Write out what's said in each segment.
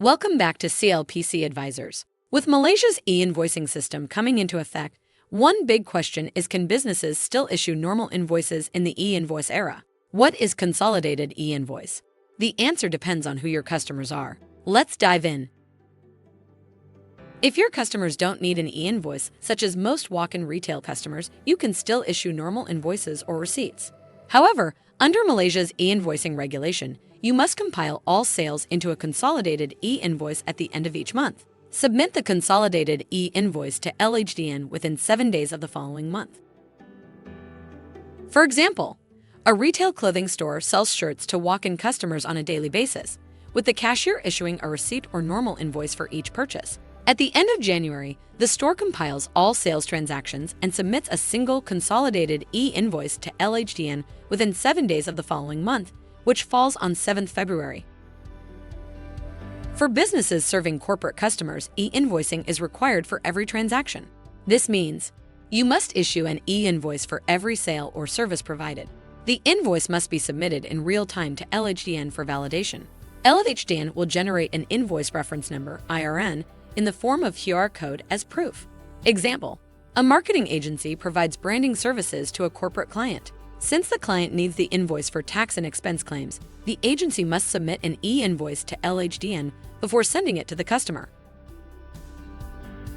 Welcome back to CLPC Advisors. With Malaysia's e-invoicing system coming into effect, one big question is, can businesses still issue normal invoices in the e-invoice era? What is Consolidated E-Invoice? The answer depends on who your customers are. Let's dive in. If your customers don't need an e-invoice, such as most walk-in retail customers, you can still issue normal invoices or receipts. However, under Malaysia's e-invoicing regulation, you must compile all sales into a consolidated e-invoice at the end of each month. Submit the consolidated e-invoice to LHDN within 7 days of the following month. For example, a retail clothing store sells shirts to walk-in customers on a daily basis, with the cashier issuing a receipt or normal invoice for each purchase. At the end of January, the store compiles all sales transactions and submits a single consolidated e-invoice to LHDN within 7 days of the following month, which falls on 7th February. For businesses serving corporate customers, e-invoicing is required for every transaction. This means you must issue an e-invoice for every sale or service provided. The invoice must be submitted in real time to LHDN for validation. LHDN will generate an invoice reference number, IRN, in the form of QR code as proof. Example: a marketing agency provides branding services to a corporate client. Since the client needs the invoice for tax and expense claims, the agency must submit an e-invoice to LHDN before sending it to the customer.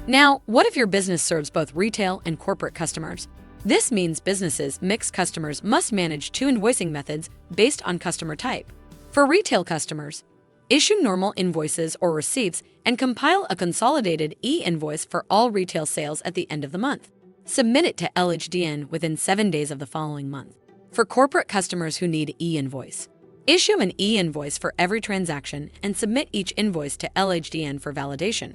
Now, what if your business serves both retail and corporate customers? This means businesses' mixed customers must manage two invoicing methods based on customer type. For retail customers, issue normal invoices or receipts and compile a consolidated e-invoice for all retail sales at the end of the month. Submit it to LHDN within 7 days of the following month. For corporate customers who need e-invoice, issue an e-invoice for every transaction and submit each invoice to LHDN for validation.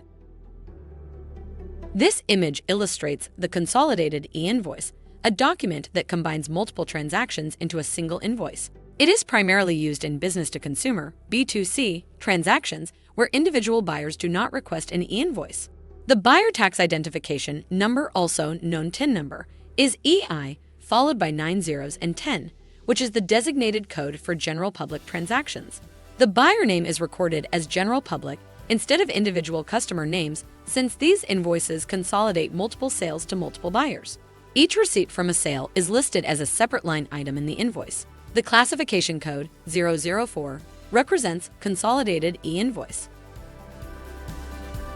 This image illustrates the consolidated e-invoice, a document that combines multiple transactions into a single invoice. It is primarily used in business-to-consumer (B2C) transactions where individual buyers do not request an e-invoice. The buyer tax identification number, also known TIN number, is EI followed by 9 zeros and 10, which is the designated code for general public transactions. The buyer name is recorded as general public instead of individual customer names, since these invoices consolidate multiple sales to multiple buyers. Each receipt from a sale is listed as a separate line item in the invoice. The classification code 004 represents consolidated e-invoice.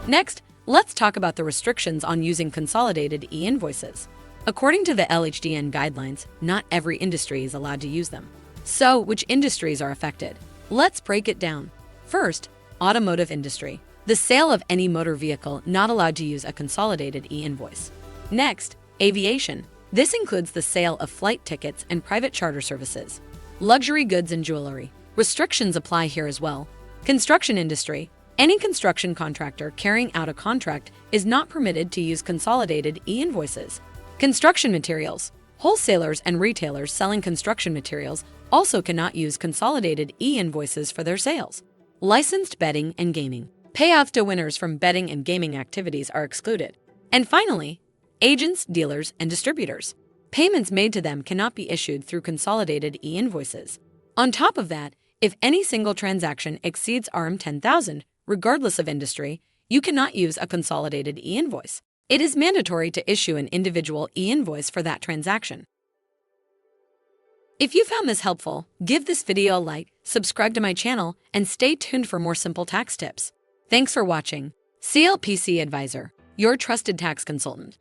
Next, let's talk about the restrictions on using consolidated e-invoices. According to the LHDN guidelines, not every industry is allowed to use them. So, which industries are affected? Let's break it down. First, automotive industry. The sale of any motor vehicle not allowed to use a consolidated e-invoice. Next, aviation. This includes the sale of flight tickets and private charter services. Luxury goods and jewelry. Restrictions apply here as well. Construction industry. Any construction contractor carrying out a contract is not permitted to use consolidated e-invoices. Construction materials. Wholesalers and retailers selling construction materials also cannot use consolidated e-invoices for their sales. Licensed betting and gaming. Payouts to winners from betting and gaming activities are excluded. And finally, agents, dealers, and distributors. Payments made to them cannot be issued through consolidated e-invoices. On top of that, if any single transaction exceeds RM 10,000, regardless of industry, you cannot use a consolidated e-invoice. It is mandatory to issue an individual e-invoice for that transaction. If you found this helpful, give this video a like, subscribe to my channel, and stay tuned for more simple tax tips. Thanks for watching. CLPC Advisor, your trusted tax consultant.